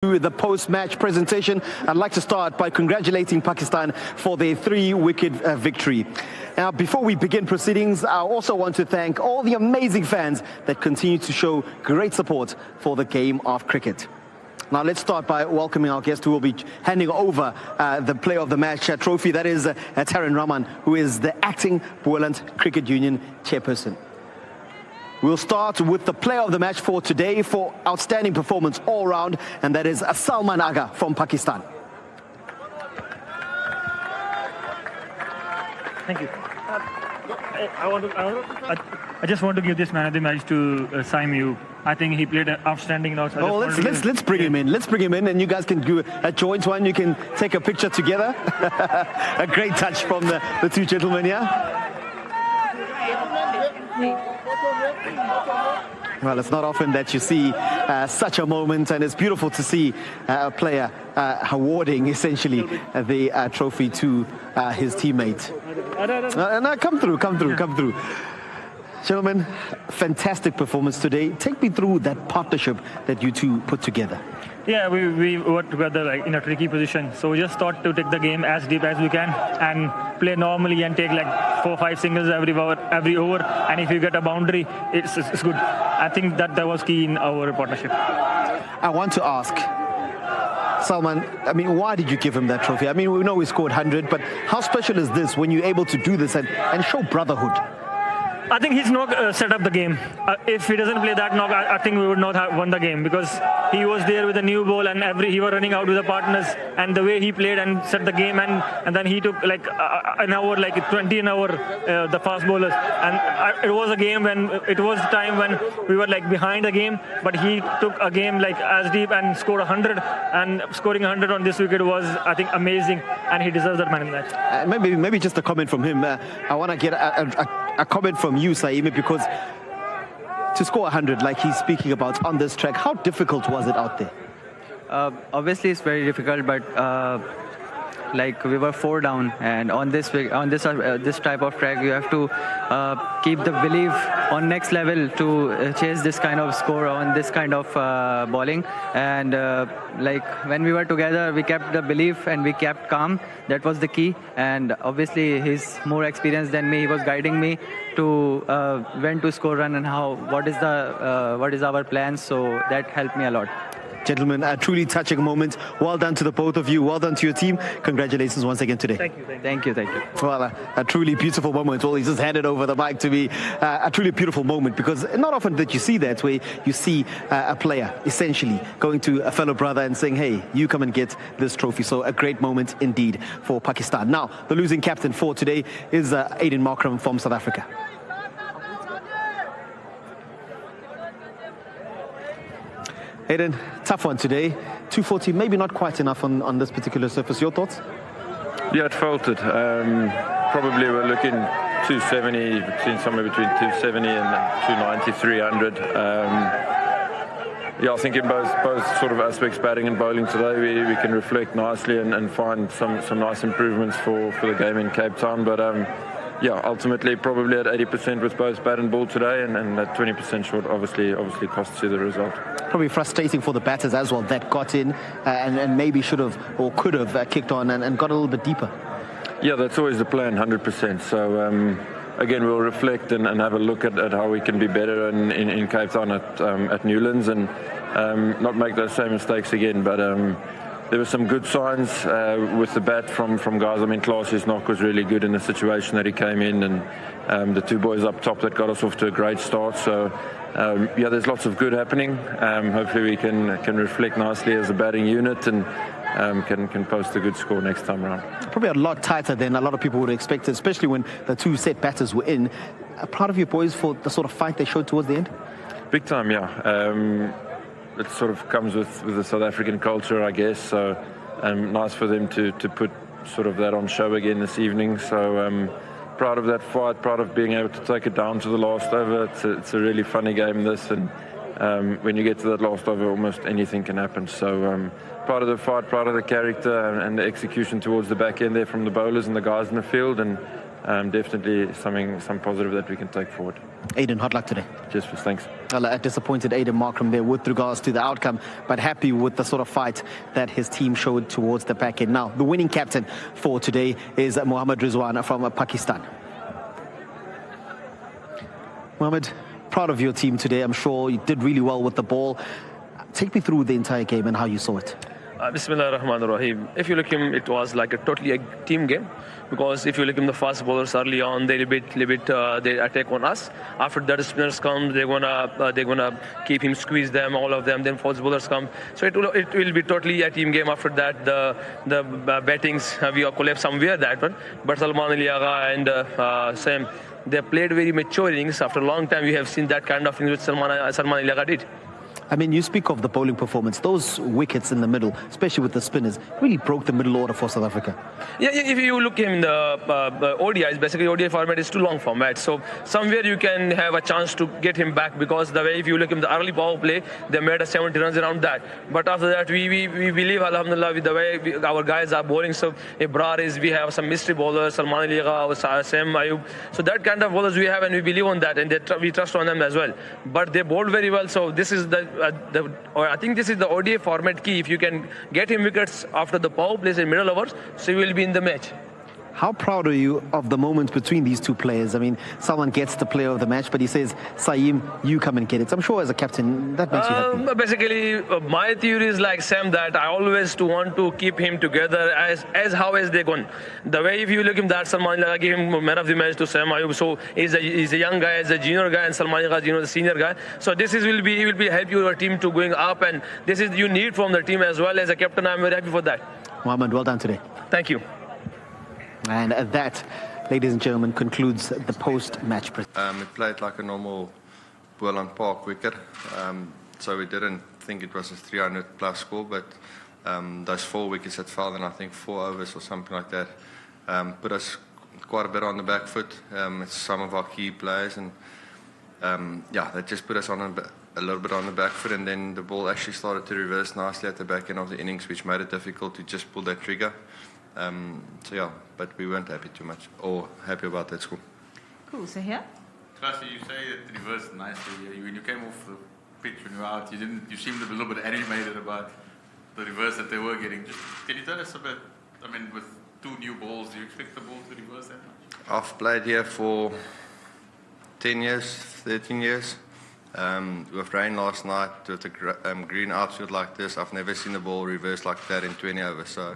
The post-match presentation. I'd like to start by congratulating Pakistan for their 3-wicket victory. Now, before we begin proceedings, I also want to thank all the amazing fans that continue to show great support for the game of cricket. Now, let's start by welcoming our guest who will be handing over the Player of the Match trophy. That is Taryn Rahman, who is the acting Boland Cricket Union chairperson. We'll start with the Player of the Match for today for outstanding performance all round, and that is Salman Agha from Pakistan. Thank you. I just want to give this man of the match to Saim Ayub. I think he played an outstanding note. Oh, let's bring him in. Let's bring him in, and you guys can do a joint one. You can take a picture together. A great touch from the two gentlemen here. Well, it's not often that you see such a moment, and it's beautiful to see a player awarding essentially the trophy to his teammate. No, come through. Gentlemen, fantastic performance today. Take me through that partnership that you two put together. Yeah, we worked together like in a tricky position. So we just thought to take the game as deep as we can and play normally and take like 4-5 singles every over. And if you get a boundary, it's good. I think that was key in our partnership. I want to ask, Salman, I mean, why did you give him that trophy? I mean, we know he scored 100, but how special is this when you're able to do this and show brotherhood? I think he's not set up the game. If he doesn't play that knock, I think we would not have won the game, because he was there with a new ball and he was running out with the partners, and the way he played and set the game, and then he took like an hour, like 20 an hour, the fast bowlers, and it was a game when it was time when we were like behind the game, but he took a game like as deep and scored 100, and scoring 100 on this wicket was, I think, amazing, and he deserves that man in that. Maybe just a comment from him. I want to get a comment from you, Saim, because to score 100 like he's speaking about on this track, how difficult was it out there? Obviously it's very difficult, but like we were 4 down, and on this type of track you have to keep the belief on next level to chase this kind of score on this kind of bowling, and like when we were together we kept the belief and we kept calm. That was the key, and obviously he's more experienced than me. He was guiding me to when to score run and what is our plans, so that helped me a lot. Gentlemen, a truly touching moment. Well done to the both of you. Well done to your team. Congratulations once again today. Thank you. Well, a truly beautiful moment. Well, he's just handed over the mic to me. A truly beautiful moment, because not often that you see that, where you see a player essentially going to a fellow brother and saying, hey, you come and get this trophy. So a great moment indeed for Pakistan. Now, the losing captain for today is Aiden Markram from South Africa. Aiden, tough one today. 240, maybe not quite enough on this particular surface. Your thoughts? Yeah, it felt it. Probably we're looking 270, somewhere between 270 and 290, 300. Yeah, I think in both sort of aspects, batting and bowling today, we can reflect nicely and find some nice improvements for the game in Cape Town. But yeah, ultimately probably at 80% with both bat and ball today, and that 20% short obviously costs you the result. Probably frustrating for the batters as well that got in and maybe should have or could have kicked on and got a little bit deeper. Yeah, that's always the plan, 100%. So again, we'll reflect and have a look at how we can be better in Cape Town at Newlands, and not make those same mistakes again. But there were some good signs with the bat from guys. I mean, Klaas's knock was really good in the situation that he came in, and the two boys up top that got us off to a great start. So yeah, there's lots of good happening. Hopefully we can reflect nicely as a batting unit and can post a good score next time around. Probably a lot tighter than a lot of people would expect, especially when the two set batters were in. Proud of your boys for the sort of fight they showed towards the end? Big time, yeah. It sort of comes with the South African culture, I guess. So nice for them to put sort of that on show again this evening. So proud of that fight, proud of being able to take it down to the last over. It's a really funny game, this, and when you get to that last over, almost anything can happen. So proud of the fight, proud of the character and the execution towards the back end there from the bowlers and the guys in the field, and definitely some positive that we can take forward. Aiden, hard luck today. Cheers, thanks. Well, a disappointed Aiden Markram there with regards to the outcome, but happy with the sort of fight that his team showed towards the back end. Now, the winning captain for today is Mohammad Rizwan from Pakistan. Mohammad, proud of your team today. I'm sure you did really well with the ball. Take me through the entire game and how you saw it. Bismillah ar-Rahman ar-Rahim. If you look him, it was like a totally a team game, because if you look him, the fast bowlers early on, they they attack on us. After that, the spinners come, they're gonna keep him, squeeze them, all of them. Then fast bowlers come, so it will be totally a team game. After that, the battings we collapse somewhere that one. But Salman Ali Agha and Saim, they played very mature innings. After a long time, we have seen that kind of thing which Salman Ali Agha did. I mean, you speak of the bowling performance. Those wickets in the middle, especially with the spinners, really broke the middle order for South Africa. Yeah, if you look in the ODIs, basically ODI format is too long format. So somewhere you can have a chance to get him back, because the way if you look in the early power play, they made a 70 runs around that. But after that, we believe, alhamdulillah, with the way our guys are bowling. So if Brar is, we have some mystery bowlers, Salman Ali Agha, Saim Ayub. So that kind of bowlers we have, and we believe on that, and we trust on them as well. But they bowled very well. So this is I think this is the ODI format key. If you can get him wickets after the power plays in middle overs, so you will be in the match. How proud are you of the moment between these two players? I mean, someone gets the player of the match, but he says, Saim, you come and get it. I'm sure as a captain, that makes you happy. Basically, my theory is like Sam, that I always want to keep him together as how as they gone. The way if you look him, that Salman Ali gave him man of the match to Saim Ayub. So he's a young guy, as a junior guy, and Salman Ali, the senior guy. So this will be help your team to going up, and this is you need from the team as well. As a captain, I'm very happy for that. Mohammad, well done today. Thank you. And that, ladies and gentlemen, concludes the post-match. It played like a normal Boland Park wicket, so we didn't think it was a 300 plus score, but those 4 wickets that fell in, I think 4 overs or something like that, put us quite a bit on the back foot. It's some of our key players, and yeah, that just put us on a little bit on the back foot, and then the ball actually started to reverse nicely at the back end of the innings, which made it difficult to just pull that trigger. So yeah, but we weren't happy too much, or happy about that score. Cool, so here? Classy, you say it reversed nicely. When you came off the pitch, when you were out, you seemed a little bit animated about the reverse that they were getting. Just, can you tell us a bit, I mean, with 2 new balls, do you expect the ball to reverse that much? I've played here for 10 years, 13 years. With rain last night, with the green outfield like this, I've never seen the ball reverse like that in 20 overs. So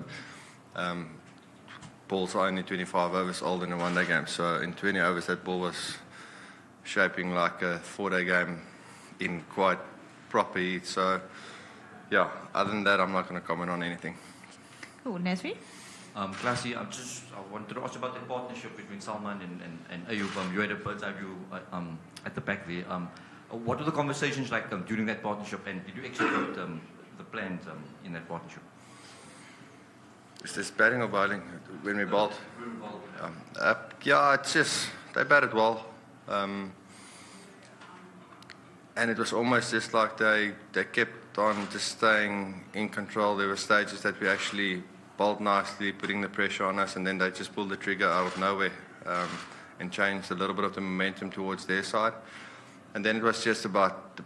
balls are only 25 overs old in a one-day game. So in 20 overs, that ball was shaping like a 4-day game in quite proper heat. So yeah, other than that, I'm not going to comment on anything. Cool, Nasri? Classy, I wanted to ask about the partnership between Salman and Ayub. You had a bird's eye view at the back there. What were the conversations like during that partnership, and did you execute the plans in that partnership? Is this batting or bowling? When we bowled? Yeah, it's just, they batted well. And it was almost just like they kept on just staying in control. There were stages that we actually bowled nicely, putting the pressure on us, and then they just pulled the trigger out of nowhere and changed a little bit of the momentum towards their side. And then it was just about,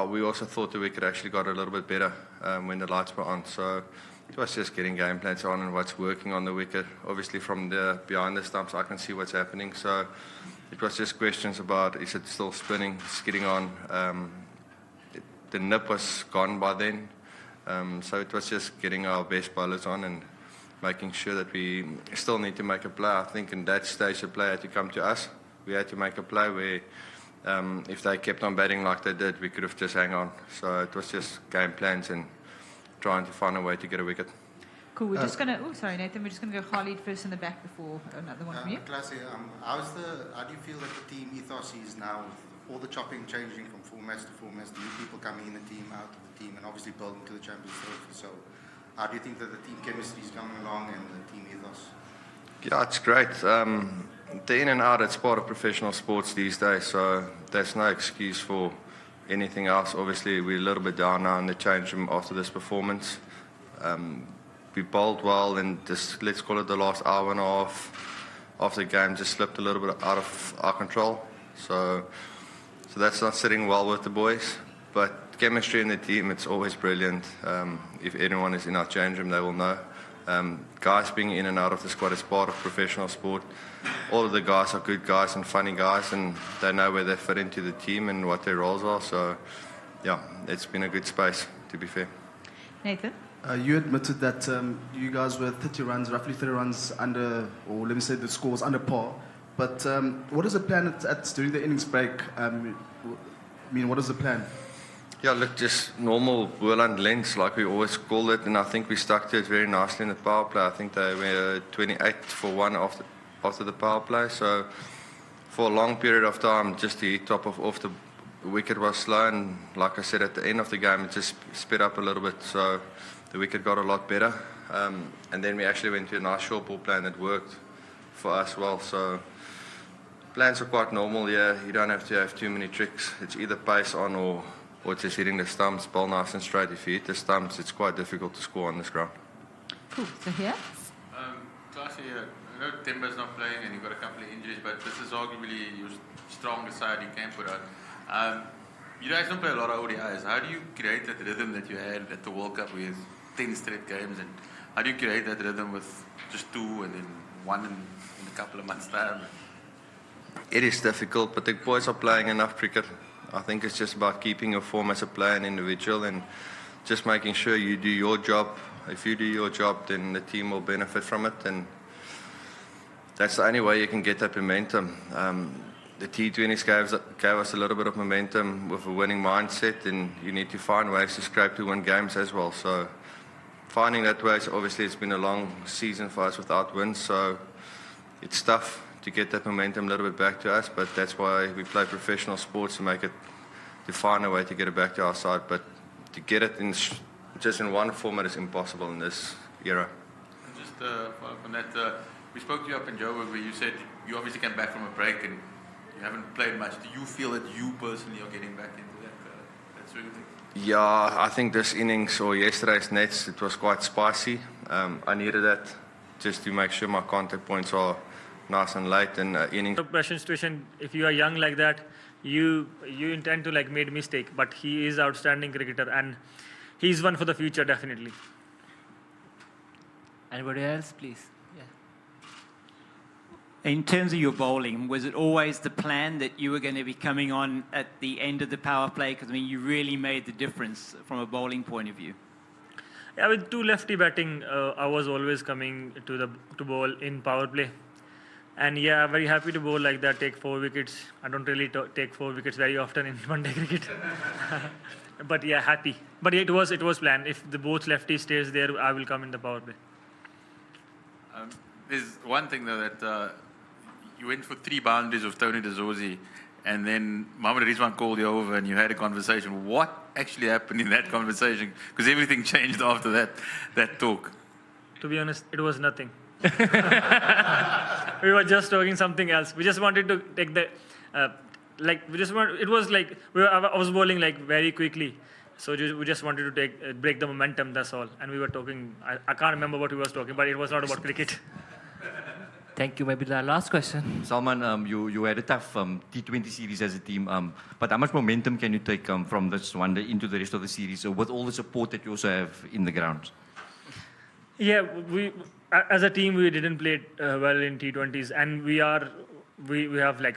we also thought the wicket actually got a little bit better when the lights were on. So it was just getting game plans on and what's working on the wicket. Obviously from behind the stumps I can see what's happening. So it was just questions about, is it still spinning, skidding on. The nip was gone by then. So it was just getting our best bowlers on and making sure that we still need to make a play. I think in that stage the play had to come to us. We had to make a play where if they kept on batting like they did, we could have just hang on. So it was just game plans and trying to find a way to get a wicket. Cool, we're just going to, oh sorry Nathan, we're just going to go Khalid first in the back before another one from you. Classy, how do you feel that the team ethos is now, with all the chopping changing from formats to formats, new people coming in the team, out of the team, and obviously building to the Champions Trophy? So how do you think that the team chemistry is coming along and the team ethos? Yeah, it's great. The in and out, it's part of professional sports these days, so there's no excuse for anything else. Obviously, we're a little bit down now in the change room after this performance. We bowled well, and just, let's call it the last hour and a half of the game just slipped a little bit out of our control. So So that's not sitting well with the boys. But chemistry in the team, it's always brilliant. If anyone is in our change room, they will know. Guys being in and out of the squad is part of professional sport. All of the guys are good guys and funny guys, and they know where they fit into the team and what their roles are. So, yeah, it's been a good space, to be fair. Nathan? You admitted that you guys were 30 runs, roughly 30 runs under, or let me say the score was under par. But what is the plan during the innings break? What is the plan? Yeah, look, just normal whirlwind lengths, like we always call it, and I think we stuck to it very nicely in the power play. I think they were 28 for 1 after the power play. So for a long period of time, just the top off the wicket was slow, and like I said, at the end of the game, it just sped up a little bit. So the wicket got a lot better, and then we actually went to a nice short ball plan that worked for us well. So plans are quite normal. Yeah, you don't have to have too many tricks. It's either pace on or just hitting the stumps, ball nice and straight. If you hit the stumps, it's quite difficult to score on this ground. Cool. So here? Classy, I know Timber's not playing and you've got a couple of injuries, but this is arguably your strongest side you can put out. You guys don't play a lot of ODIs. How do you create that rhythm that you had at the World Cup with 10 straight games? And how do you create that rhythm with just 2 and then 1 in a couple of months' time? It is difficult, but the boys are playing enough cricket. I think it's just about keeping your form as a player and individual, and just making sure you do your job. If you do your job, then the team will benefit from it, and that's the only way you can get that momentum. The T20s gave us a little bit of momentum with a winning mindset, and you need to find ways to scrape to win games as well. So finding that way, obviously it's been a long season for us without wins, so it's tough to get that momentum a little bit back to us, but that's why we play professional sports, to find a way to get it back to our side. But to get it just in one format is impossible in this era. And just follow up on that, we spoke to you up in Joburg where you said you obviously came back from a break and you haven't played much. Do you feel that you personally are getting back into that sort of thing? Yeah, I think this innings or yesterday's nets, it was quite spicy. I needed that just to make sure my contact points are nice and light and innings. Pressure situation, if you are young like that, you intend to made mistake, but he is outstanding cricketer and he's one for the future definitely. Anybody else, please? Yeah. In terms of your bowling, was it always the plan that you were going to be coming on at the end of the power play? Because you really made the difference from a bowling point of view. Yeah, with 2 lefty batting, I was always coming to bowl in power play. And yeah, very happy to bowl like that, take 4 wickets. I don't really take 4 wickets very often in one-day cricket. But yeah, happy. But it was planned. If the both lefty stays there, I will come in the power play. There's one thing though that you went for 3 boundaries of Tony DeZorzi, and then Mohammad Rizwan called you over and you had a conversation. What actually happened in that conversation? Because everything changed after that talk. To be honest, it was nothing. We were just talking something else. We just wanted to take the, it was like, I was bowling very quickly. So we just wanted to break the momentum, that's all. And we were talking, I can't remember what we were talking, but it was not about cricket. Thank you. Maybe the last question. Salman, you had a tough T20 series as a team, but how much momentum can you take from this one day into the rest of the series with all the support that you also have in the ground? Yeah, as a team, we didn't play well in T20s, and we have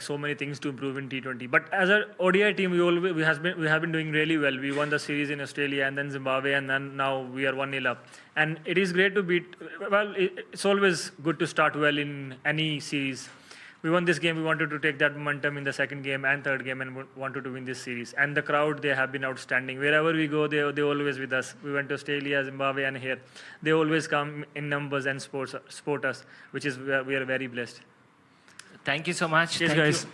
so many things to improve in T20. But as an ODI team, we have been doing really well. We won the series in Australia and then Zimbabwe, and then now we are 1-0 up. And it is great to beat. Well, it's always good to start well in any series. We won this game. We wanted to take that momentum in the second game and third game, and wanted to win this series. And the crowd, they have been outstanding. Wherever we go, they always with us. We went to Australia, Zimbabwe, and here. They always come in numbers and support us, which is we are very blessed. Thank you so much. Cheers, Thank guys. You.